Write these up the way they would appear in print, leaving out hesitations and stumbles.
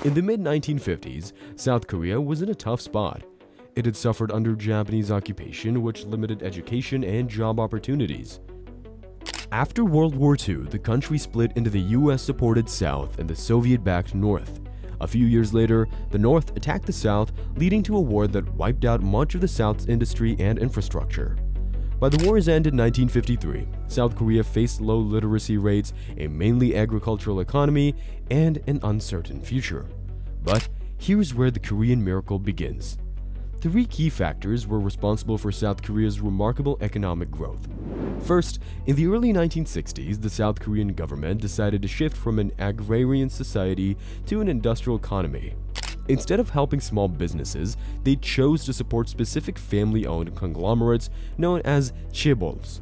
In the mid-1950s, South Korea was in a tough spot. It had suffered under Japanese occupation, which limited education and job opportunities. After World War II, the country split into the US-supported South and the Soviet-backed North. A few years later, the North attacked the South, leading to a war that wiped out much of the South's industry and infrastructure. By the war's end in 1953, South Korea faced low literacy rates, a mainly agricultural economy, and an uncertain future. But here's where the Korean miracle begins. Three key factors were responsible for South Korea's remarkable economic growth. First, in the early 1960s, the South Korean government decided to shift from an agrarian society to an industrial economy. Instead of helping small businesses, they chose to support specific family-owned conglomerates known as chaebols.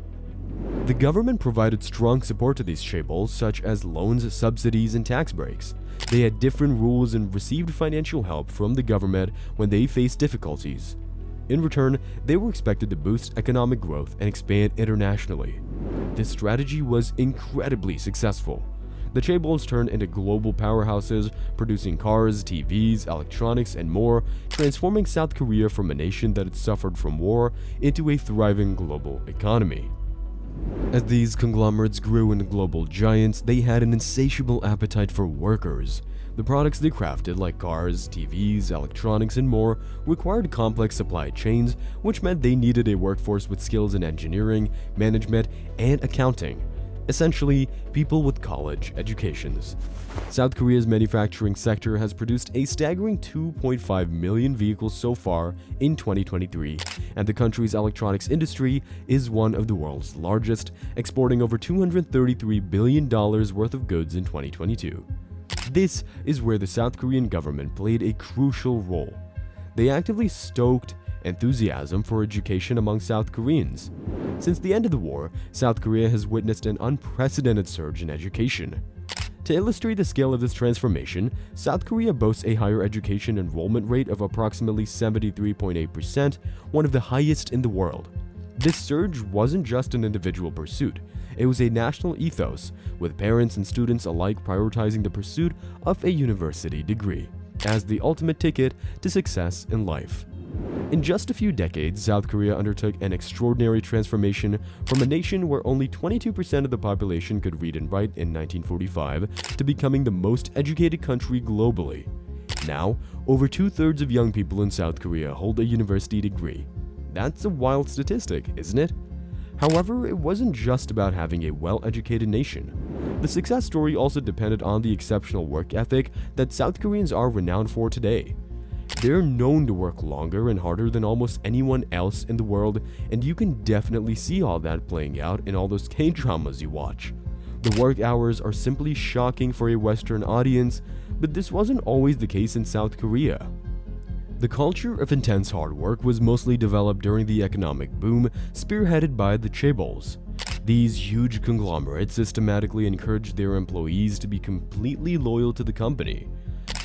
The government provided strong support to these chaebols, such as loans, subsidies, and tax breaks. They had different rules and received financial help from the government when they faced difficulties. In return, they were expected to boost economic growth and expand internationally. This strategy was incredibly successful. The chaebols turned into global powerhouses, producing cars, TVs, electronics, and more, transforming South Korea from a nation that had suffered from war into a thriving global economy. As these conglomerates grew into global giants, they had an insatiable appetite for workers. The products they crafted, like cars, TVs, electronics, and more, required complex supply chains, which meant they needed a workforce with skills in engineering, management, and accounting. Essentially, people with college educations. South Korea's manufacturing sector has produced a staggering 2.5 million vehicles so far in 2023, and the country's electronics industry is one of the world's largest, exporting over $233 billion worth of goods in 2022. This is where the South Korean government played a crucial role. They actively stoked enthusiasm for education among South Koreans. Since the end of the war, South Korea has witnessed an unprecedented surge in education. To illustrate the scale of this transformation, South Korea boasts a higher education enrollment rate of approximately 73.8%, one of the highest in the world. This surge wasn't just an individual pursuit, it was a national ethos, with parents and students alike prioritizing the pursuit of a university degree as the ultimate ticket to success in life. In just a few decades, South Korea undertook an extraordinary transformation from a nation where only 22% of the population could read and write in 1945 to becoming the most educated country globally. Now, over 2/3 of young people in South Korea hold a university degree. That's a wild statistic, isn't it? However, it wasn't just about having a well-educated nation. The success story also depended on the exceptional work ethic that South Koreans are renowned for today. They're known to work longer and harder than almost anyone else in the world, and you can definitely see all that playing out in all those K-dramas you watch. The work hours are simply shocking for a Western audience, but this wasn't always the case in South Korea. The culture of intense hard work was mostly developed during the economic boom, spearheaded by the chaebols. These huge conglomerates systematically encouraged their employees to be completely loyal to the company.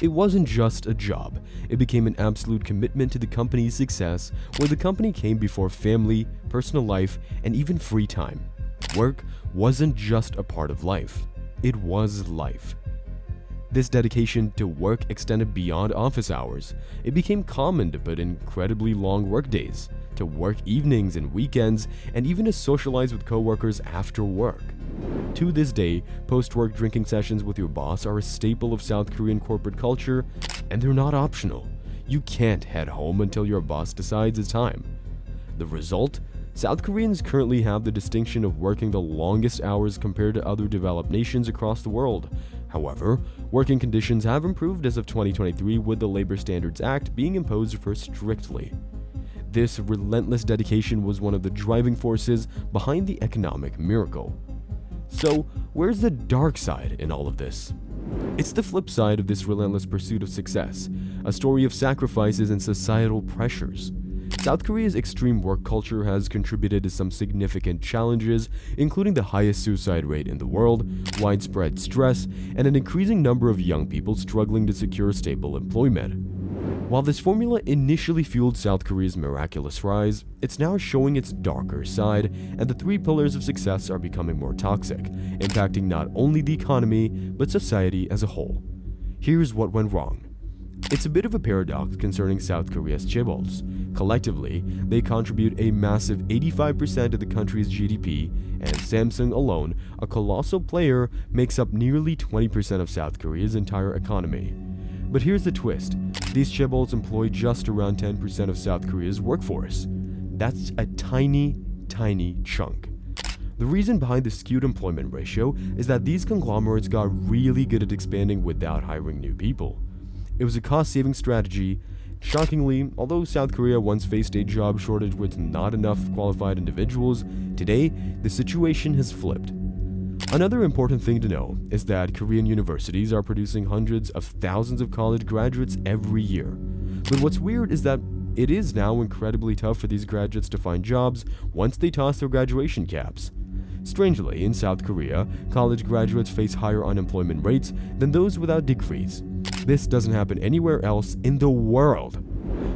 It wasn't just a job, it became an absolute commitment to the company's success, where the company came before family, personal life, and even free time. Work wasn't just a part of life, it was life. This dedication to work extended beyond office hours. It became common to put in incredibly long workdays, to work evenings and weekends, and even to socialize with coworkers after work. To this day, post-work drinking sessions with your boss are a staple of South Korean corporate culture, and they're not optional. You can't head home until your boss decides it's time. The result? South Koreans currently have the distinction of working the longest hours compared to other developed nations across the world. However, working conditions have improved as of 2023, with the Labor Standards Act being imposed for strictly. This relentless dedication was one of the driving forces behind the economic miracle. So, where's the dark side in all of this? It's the flip side of this relentless pursuit of success, a story of sacrifices and societal pressures. South Korea's extreme work culture has contributed to some significant challenges, including the highest suicide rate in the world, widespread stress, and an increasing number of young people struggling to secure stable employment. While this formula initially fueled South Korea's miraculous rise, it's now showing its darker side, and the three pillars of success are becoming more toxic, impacting not only the economy, but society as a whole. Here's what went wrong. It's a bit of a paradox concerning South Korea's chaebols. Collectively, they contribute a massive 85% of the country's GDP, and Samsung alone, a colossal player, makes up nearly 20% of South Korea's entire economy. But here's the twist. These chaebols employ just around 10% of South Korea's workforce. That's a tiny, tiny chunk. The reason behind the skewed employment ratio is that these conglomerates got really good at expanding without hiring new people. It was a cost-saving strategy. Shockingly, although South Korea once faced a job shortage with not enough qualified individuals, today the situation has flipped. Another important thing to know is that Korean universities are producing hundreds of thousands of college graduates every year. But what's weird is that it is now incredibly tough for these graduates to find jobs once they toss their graduation caps. Strangely, in South Korea, college graduates face higher unemployment rates than those without degrees. This doesn't happen anywhere else in the world.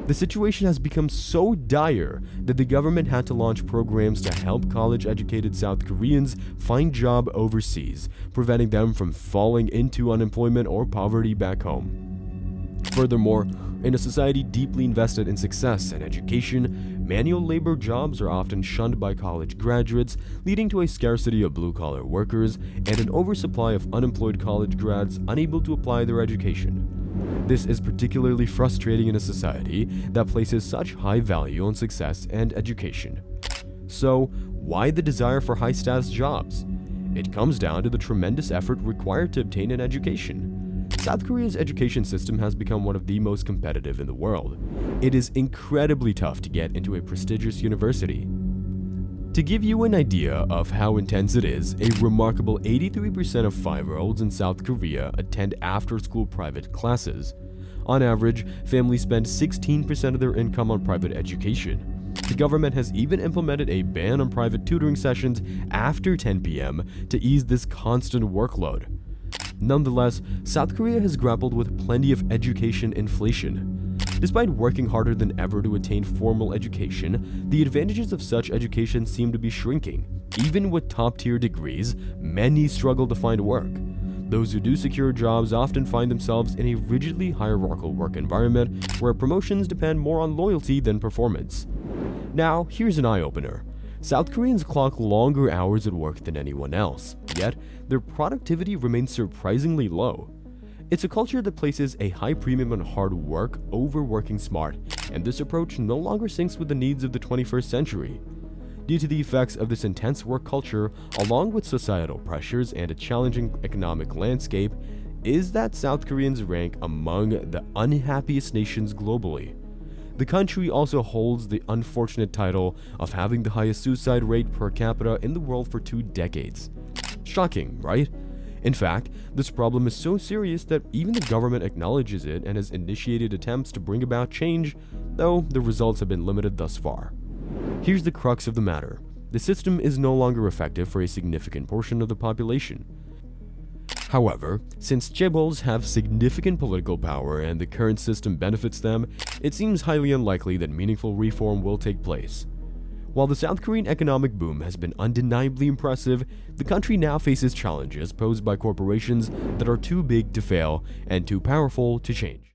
The situation has become so dire that the government had to launch programs to help college-educated South Koreans find jobs overseas, preventing them from falling into unemployment or poverty back home. Furthermore, in a society deeply invested in success and education, manual labor jobs are often shunned by college graduates, leading to a scarcity of blue-collar workers and an oversupply of unemployed college grads unable to apply their education. This is particularly frustrating in a society that places such high value on success and education. So, why the desire for high-status jobs? It comes down to the tremendous effort required to obtain an education. South Korea's education system has become one of the most competitive in the world. It is incredibly tough to get into a prestigious university. To give you an idea of how intense it is, a remarkable 83% of 5-year-olds in South Korea attend after-school private classes. On average, families spend 16% of their income on private education. The government has even implemented a ban on private tutoring sessions after 10 p.m. to ease this constant workload. Nonetheless, South Korea has grappled with plenty of education inflation. Despite working harder than ever to attain formal education, the advantages of such education seem to be shrinking. Even with top-tier degrees, many struggle to find work. Those who do secure jobs often find themselves in a rigidly hierarchical work environment where promotions depend more on loyalty than performance. Now, here's an eye-opener. South Koreans clock longer hours at work than anyone else, yet their productivity remains surprisingly low. It's a culture that places a high premium on hard work over working smart, and this approach no longer syncs with the needs of the 21st century. Due to the effects of this intense work culture, along with societal pressures and a challenging economic landscape, is that South Koreans rank among the unhappiest nations globally. The country also holds the unfortunate title of having the highest suicide rate per capita in the world for 2 decades. Shocking, right? In fact, this problem is so serious that even the government acknowledges it and has initiated attempts to bring about change, though the results have been limited thus far. Here's the crux of the matter. The system is no longer effective for a significant portion of the population. However, since chaebols have significant political power and the current system benefits them, it seems highly unlikely that meaningful reform will take place. While the South Korean economic boom has been undeniably impressive, the country now faces challenges posed by corporations that are too big to fail and too powerful to change.